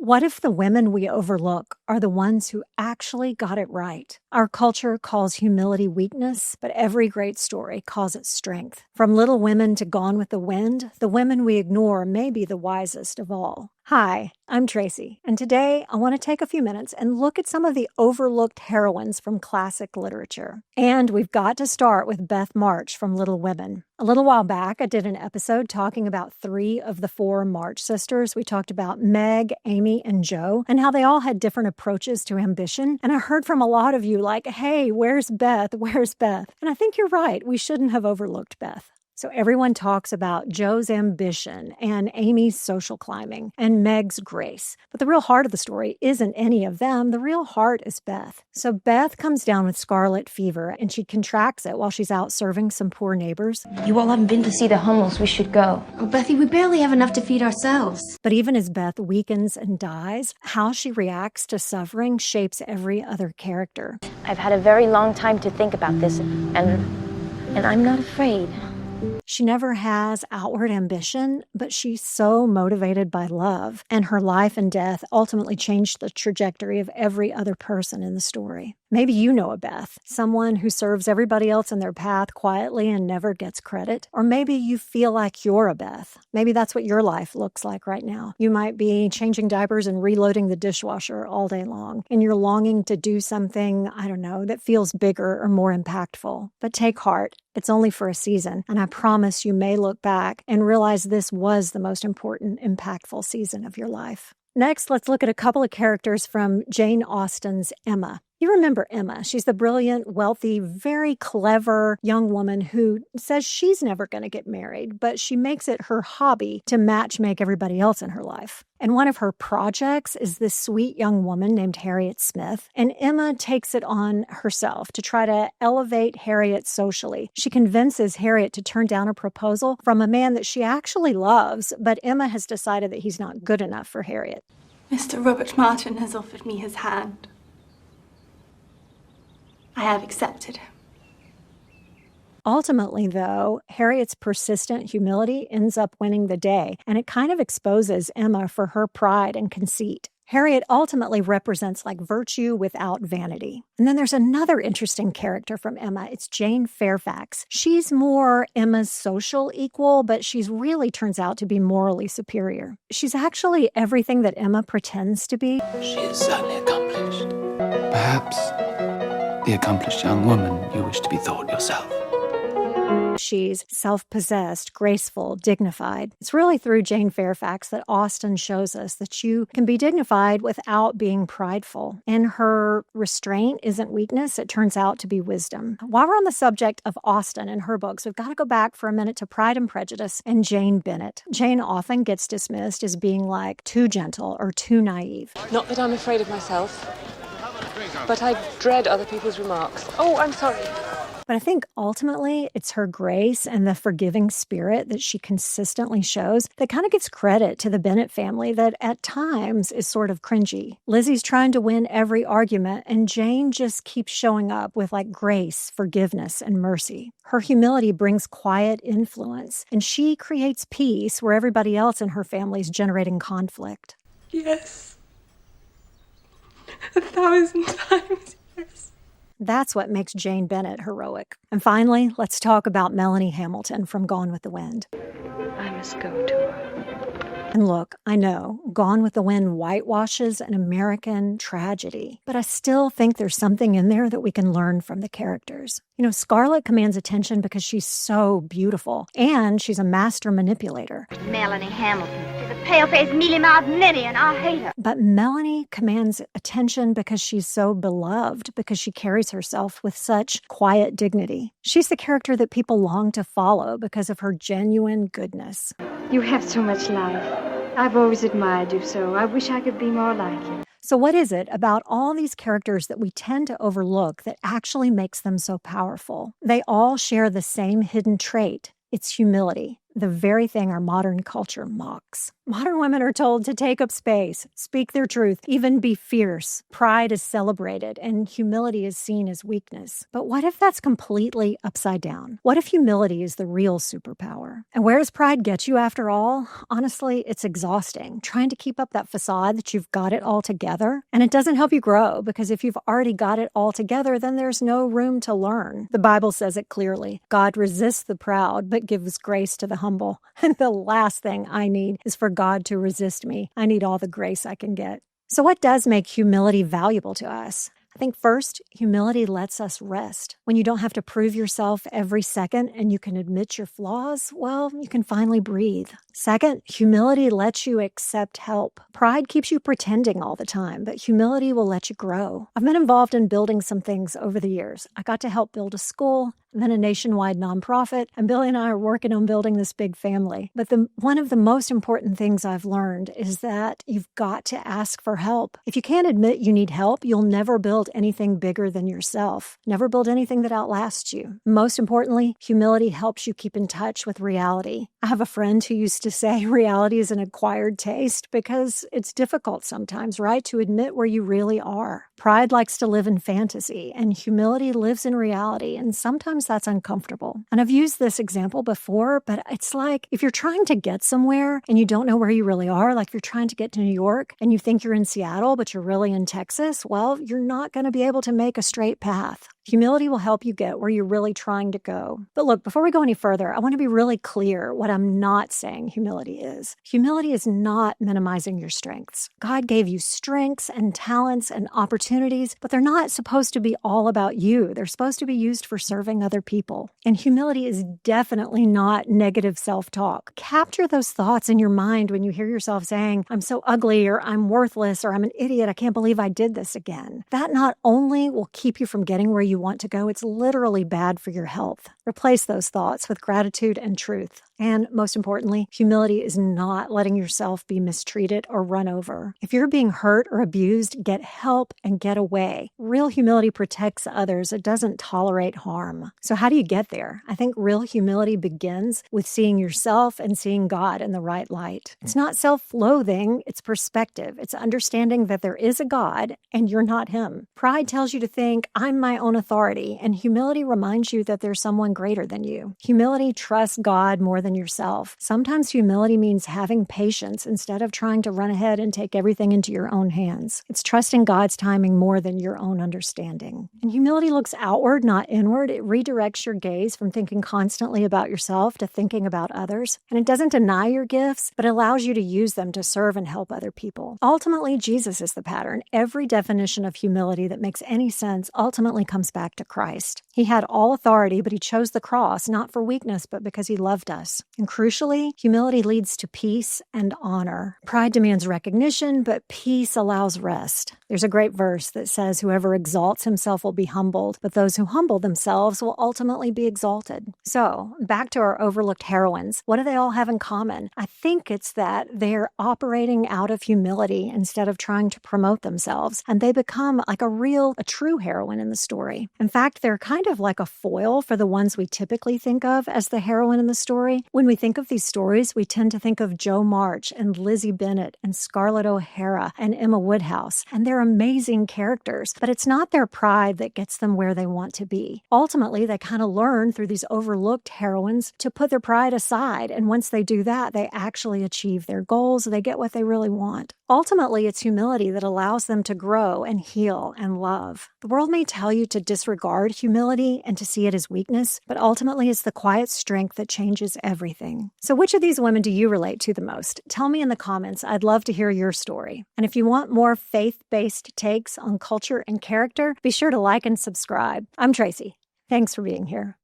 What if the women we overlook are the ones who actually got it right? Our culture calls humility weakness, but every great story calls it strength. From Little Women to Gone with the Wind, the women we ignore may be the wisest of all. Hi, I'm Tracy, and today I want to take a few minutes and look at some of the overlooked heroines from classic literature. And we've got to start with Beth March from Little Women. A little while back, I did an episode talking about 3 of the 4 March sisters. We talked about Meg, Amy, and Jo, and how they all had different approaches to ambition. And I heard from a lot of you like, hey, where's Beth? Where's Beth? And I think you're right. We shouldn't have overlooked Beth. So everyone talks about Jo's ambition and Amy's social climbing and Meg's grace. But the real heart of the story isn't any of them. The real heart is Beth. So Beth comes down with scarlet fever and she contracts it while she's out serving some poor neighbors. You all haven't been to see the Hummels. We should go. Oh, Bethy, we barely have enough to feed ourselves. But even as Beth weakens and dies, how she reacts to suffering shapes every other character. I've had a very long time to think about this, and I'm not afraid. She never has outward ambition, but she's so motivated by love, and her life and death ultimately changed the trajectory of every other person in the story. Maybe you know a Beth, someone who serves everybody else in their path quietly and never gets credit. Or maybe you feel like you're a Beth. Maybe that's what your life looks like right now. You might be changing diapers and reloading the dishwasher all day long, and you're longing to do something, I don't know, that feels bigger or more impactful. But take heart. It's only for a season, and I promise you may look back and realize this was the most important, impactful season of your life. Next, let's look at a couple of characters from Jane Austen's Emma. You remember Emma. She's the brilliant, wealthy, very clever young woman who says she's never going to get married, but she makes it her hobby to matchmake everybody else in her life. And one of her projects is this sweet young woman named Harriet Smith, and Emma takes it on herself to try to elevate Harriet socially. She convinces Harriet to turn down a proposal from a man that she actually loves, but Emma has decided that he's not good enough for Harriet. Mr. Robert Martin has offered me his hand. I have accepted him. Ultimately, though, Harriet's persistent humility ends up winning the day, and it kind of exposes Emma for her pride and conceit. Harriet ultimately represents like virtue without vanity. And then there's another interesting character from Emma. It's Jane Fairfax. She's more Emma's social equal, but she's really turns out to be morally superior. She's actually everything that Emma pretends to be. She is certainly accomplished. Perhaps the accomplished young woman you wish to be thought yourself. She's self-possessed, graceful, dignified. It's really through Jane Fairfax that Austen shows us that you can be dignified without being prideful. And her restraint isn't weakness, it turns out to be wisdom. While we're on the subject of Austen and her books, we've got to go back for a minute to Pride and Prejudice and Jane Bennet. Jane often gets dismissed as being like too gentle or too naive. Not that I'm afraid of myself, but I dread other people's remarks. Oh, I'm sorry. But I think ultimately it's her grace and the forgiving spirit that she consistently shows that kind of gives credit to the Bennet family that at times is sort of cringy. Lizzie's trying to win every argument, and Jane just keeps showing up with like grace, forgiveness, and mercy. Her humility brings quiet influence, and she creates peace where everybody else in her family is generating conflict. Yes. 1,000 times yes. That's what makes Jane Bennet heroic. And finally, let's talk about Melanie Hamilton from Gone with the Wind. I must go to her. And look, I know, Gone with the Wind whitewashes an American tragedy, but I still think there's something in there that we can learn from the characters. You know, Scarlett commands attention because she's so beautiful, and she's a master manipulator. Melanie Hamilton. She's a pale-faced, mealy-mouthed ninny, and I hate her. But Melanie commands attention because she's so beloved, because she carries herself with such quiet dignity. She's the character that people long to follow because of her genuine goodness. You have so much life. I've always admired you so. I wish I could be more like you. So what is it about all these characters that we tend to overlook that actually makes them so powerful? They all share the same hidden trait. It's humility. the very thing our modern culture mocks. Modern women are told to take up space, speak their truth, even be fierce. Pride is celebrated, and humility is seen as weakness. But what if that's completely upside down? What if humility is the real superpower? And where does pride get you after all? Honestly, it's exhausting, trying to keep up that facade that you've got it all together. And it doesn't help you grow, because if you've already got it all together, then there's no room to learn. The Bible says it clearly. God resists the proud, but gives grace to the humble. And the last thing I need is for God to resist me. I need all the grace I can get. So what does make humility valuable to us? I think first, humility lets us rest. When you don't have to prove yourself every second and you can admit your flaws, well, you can finally breathe. Second, humility lets you accept help. Pride keeps you pretending all the time, but humility will let you grow. I've been involved in building some things over the years. I got to help build a school, then a nationwide nonprofit, and Billy and I are working on building this big family. But one of the most important things I've learned is that you've got to ask for help. If you can't admit you need help, you'll never build anything bigger than yourself. Never build anything that outlasts you. Most importantly, humility helps you keep in touch with reality. I have a friend who used to say reality is an acquired taste because it's difficult sometimes, right, to admit where you really are. Pride likes to live in fantasy, and humility lives in reality, and sometimes that's uncomfortable. And I've used this example before, but it's like if you're trying to get somewhere and you don't know where you really are, like if you're trying to get to New York and you think you're in Seattle, but you're really in Texas, well, you're not going to be able to make a straight path. Humility will help you get where you're really trying to go. But look, before we go any further, I want to be really clear what I'm not saying humility is. Humility is not minimizing your strengths. God gave you strengths and talents and opportunities, but they're not supposed to be all about you. They're supposed to be used for serving other people. And humility is definitely not negative self-talk. Capture those thoughts in your mind when you hear yourself saying, I'm so ugly, or I'm worthless, or I'm an idiot, I can't believe I did this again. That not only will keep you from getting where you want to go, it's literally bad for your health. Replace those thoughts with gratitude and truth. And most importantly, humility is not letting yourself be mistreated or run over. If you're being hurt or abused, get help and get away. Real humility protects others. It doesn't tolerate harm. So how do you get there? I think real humility begins with seeing yourself and seeing God in the right light. It's not self-loathing, it's perspective. It's understanding that there is a God and you're not him. Pride tells you to think, I'm my own authority, and humility reminds you that there's someone greater than you. Humility trusts God more than yourself. Sometimes humility means having patience instead of trying to run ahead and take everything into your own hands. It's trusting God's timing more than your own understanding. And humility looks outward, not inward. It redirects your gaze from thinking constantly about yourself to thinking about others. And it doesn't deny your gifts, but allows you to use them to serve and help other people. Ultimately, Jesus is the pattern. Every definition of humility that makes any sense ultimately comes back to Christ. He had all authority, but he chose the cross, not for weakness, but because he loved us. And crucially, humility leads to peace and honor. Pride demands recognition, but peace allows rest. There's a great verse that says, whoever exalts himself will be humbled, but those who humble themselves will ultimately be exalted. So, back to our overlooked heroines. What do they all have in common? I think it's that they're operating out of humility instead of trying to promote themselves, and they become like a true heroine in the story. In fact, they're kind of like a foil for the ones we typically think of as the heroine in the story. When we think of these stories, we tend to think of Jo March and Lizzie Bennet and Scarlett O'Hara and Emma Woodhouse, and they're amazing characters, but it's not their pride that gets them where they want to be. Ultimately, they kind of learn through these overlooked heroines to put their pride aside, and once they do that, they actually achieve their goals. They get what they really want. Ultimately, it's humility that allows them to grow and heal and love. The world may tell you to disregard humility and to see it as weakness, but ultimately it's the quiet strength that changes everything. So which of these women do you relate to the most? Tell me in the comments. I'd love to hear your story. And if you want more faith-based takes on culture and character, be sure to like and subscribe. I'm Tracy. Thanks for being here.